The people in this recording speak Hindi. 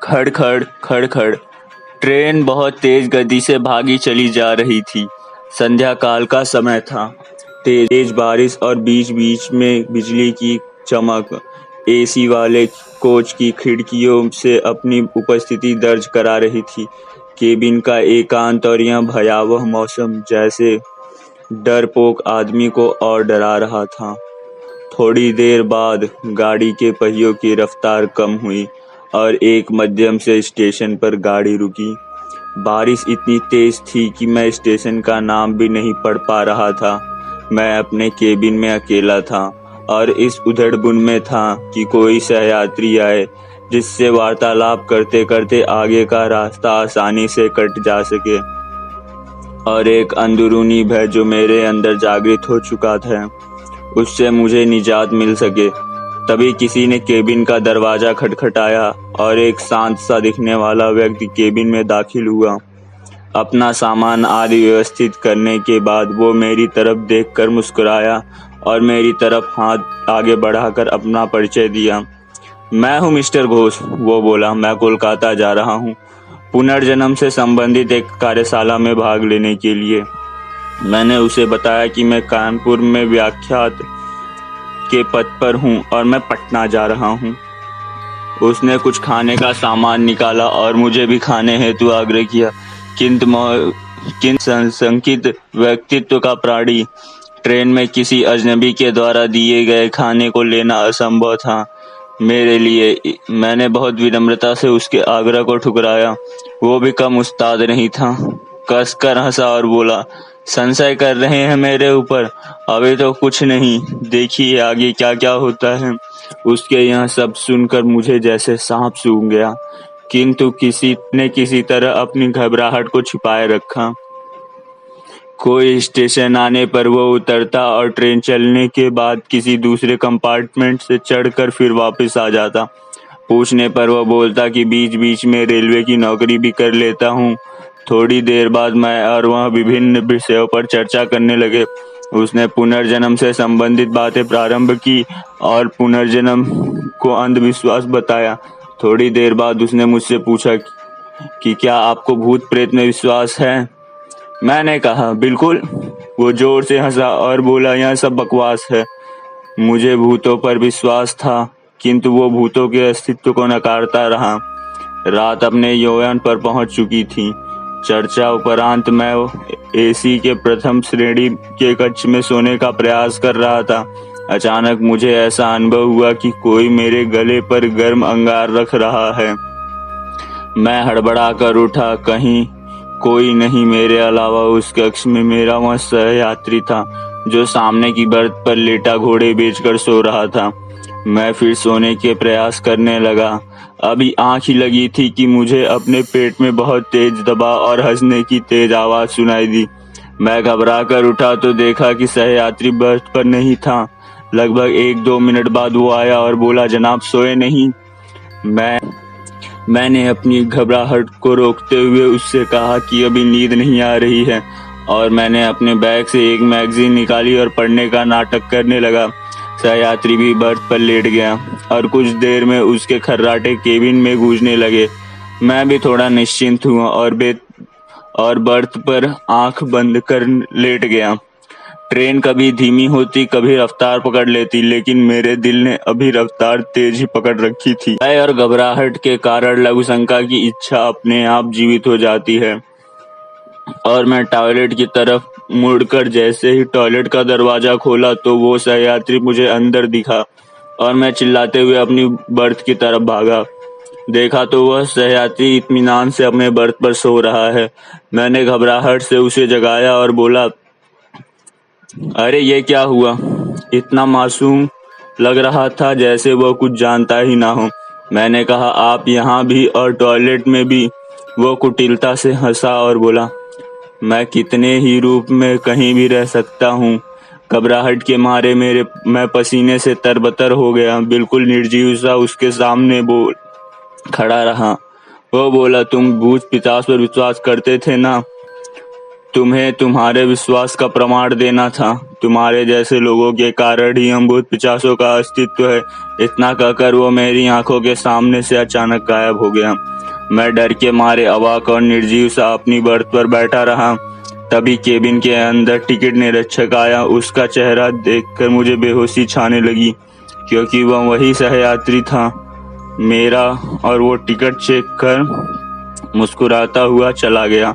खड़-खड़, खड़-खड़। ट्रेन बहुत तेज गति से भागी चली जा रही थी। संध्या काल का समय था। तेज बारिश और बीच-बीच में बिजली की चमक एसी वाले कोच की खिड़कियों से अपनी उपस्थिति दर्ज करा रही थी। केबिन का एकांत और यह भयावह मौसम जैसे डरपोक आदमी को और डरा रहा था। थोड़ी देर बाद गाड़ी के पहियों की रफ्तार कम हुई और एक मध्यम से स्टेशन पर गाड़ी रुकी। बारिश इतनी तेज थी कि मैं स्टेशन का नाम भी नहीं पढ़ पा रहा था। मैं अपने केबिन में अकेला था और इस उधड़बुन में था कि कोई सहयात्री आए जिससे वार्तालाप करते करते आगे का रास्ता आसानी से कट जा सके। और एक अंदरूनी भय जो मेरे अंदर जागृत हो चुका था, उससे मुझे निजात मिल सके। तभी किसी ने केबिन का दरवाजा खटखटाया और एक शांत सा दिखने वाला व्यक्ति केबिन में दाखिल हुआ। अपना सामान आदि व्यवस्थित करने के बाद वो मेरी तरफ देखकर मुस्कुराया और मेरी तरफ हाथ आगे बढ़ाकर अपना परिचय दिया। मैं हूँ मिस्टर घोष, वो बोला। मैं कोलकाता जा रहा हूँ पुनर्जन्म से संबंधित एक कार्यशाला में भाग लेने के लिए। मैंने उसे बताया कि मैं कानपुर में व्याख्यात के पद पर हूँ और मैं पटना जा रहा हूँ। उसने कुछ खाने का सामान निकाला और मुझे भी खाने हेतु आग्रह किया, किंतु संशंकित व्यक्तित्व का प्राणी ट्रेन में किसी अजनबी के द्वारा दिए गए खाने को लेना असंभव था मेरे लिए। मैंने बहुत विनम्रता से उसके आग्रह को ठुकराया। वो भी कम उस्ताद नहीं था। कसकर हंसा और बोला, संशय कर रहे हैं मेरे ऊपर? अभी तो कुछ नहीं, देखिए आगे क्या क्या होता है। उसके यह सब सुनकर मुझे जैसे सांप सूंघ गया, किंतु किसी तरह अपनी घबराहट को छिपाए रखा। कोई स्टेशन आने पर वो उतरता और ट्रेन चलने के बाद किसी दूसरे कंपार्टमेंट से चढ़कर फिर वापस आ जाता। पूछने पर वो बोलता कि बीच बीच में रेलवे की नौकरी भी कर लेता हूँ। थोड़ी देर बाद मैं और वह विभिन्न विषयों पर चर्चा करने लगे। उसने पुनर्जन्म से संबंधित बातें प्रारंभ की और पुनर्जन्म को अंधविश्वास बताया। थोड़ी देर बाद उसने मुझसे पूछा कि क्या आपको भूत प्रेत में विश्वास है? मैंने कहा बिल्कुल। वो जोर से हंसा और बोला, यह सब बकवास है। मुझे भूतों पर विश्वास था, किंतु वो भूतों के अस्तित्व को नकारता रहा। रात अपने यौवन पर पहुंच चुकी थी। चर्चा उपरांत मैं एसी के प्रथम श्रेणी के कक्ष में सोने का प्रयास कर रहा था। अचानक मुझे ऐसा अनुभव हुआ कि कोई मेरे गले पर गर्म अंगार रख रहा है। मैं हड़बड़ा कर उठा। कहीं कोई नहीं मेरे अलावा उस कक्ष में मेरा वह सहयात्री था जो सामने की बर्थ पर लेटा घोड़े बेचकर सो रहा था। मैं फिर सोने के प्रयास करने लगा। अभी आंख ही लगी थी कि मुझे अपने पेट में बहुत तेज दबाव और हंसने की तेज आवाज सुनाई दी। मैं घबरा कर उठा तो देखा कि सहयात्री बर्थ पर नहीं था। लगभग 1-2 मिनट बाद वो आया और बोला, जनाब सोए नहीं? मैंने अपनी घबराहट को रोकते हुए उससे कहा कि अभी नींद नहीं आ रही है, और मैंने अपने बैग से एक मैगजीन निकाली और पढ़ने का नाटक करने लगा। सहयात्री भी बर्थ पर लेट गया और कुछ देर में उसके खर्राटे केबिन में गूंजने लगे। मैं भी थोड़ा निश्चिंत हुआ और बर्थ पर आंख बंद कर लेट गया। ट्रेन कभी धीमी होती, कभी रफ्तार पकड़ लेती, लेकिन मेरे दिल ने अभी रफ्तार तेज ही पकड़ रखी थी। भय और घबराहट के कारण लघुशंका की इच्छा अपने आप जीवित हो जाती है और मैं टॉयलेट की तरफ मुड़कर जैसे ही टॉयलेट का दरवाजा खोला तो वो सहयात्री मुझे अंदर दिखा और मैं चिल्लाते हुए अपनी बर्थ की तरफ भागा। देखा तो वह सहयात्री इत्मीनान से अपने बर्थ पर सो रहा है। मैंने घबराहट से उसे जगाया और बोला, अरे ये क्या हुआ? इतना मासूम लग रहा था जैसे वह कुछ जानता ही ना हो। मैंने कहा, आप यहाँ भी और टॉयलेट में भी? वो कुटिलता से हंसा और बोला, मैं कितने ही रूप में कहीं भी रह सकता हूँ। घबराहट के मारे मैं पसीने से तरबतर हो गया। बिल्कुल निर्जीव सा उसके सामने खड़ा रहा। वो बोला, तुम भूत पिशाच पर विश्वास करते थे ना? तुम्हें तुम्हारे विश्वास का प्रमाण देना था। तुम्हारे जैसे लोगों के कारण ही हम भूत पिशाचों का अस्तित्व है। इतना कहकर वो मेरी आंखों के सामने से अचानक गायब हो गया। मैं डर के मारे अवाक और निर्जीव सा अपनी बर्थ पर बैठा रहा। तभी केबिन के अंदर टिकट निरीक्षक आया। उसका चेहरा देखकर मुझे बेहोशी छाने लगी, क्योंकि वह वही सहयात्री था मेरा, और वो टिकट चेक कर मुस्कुराता हुआ चला गया।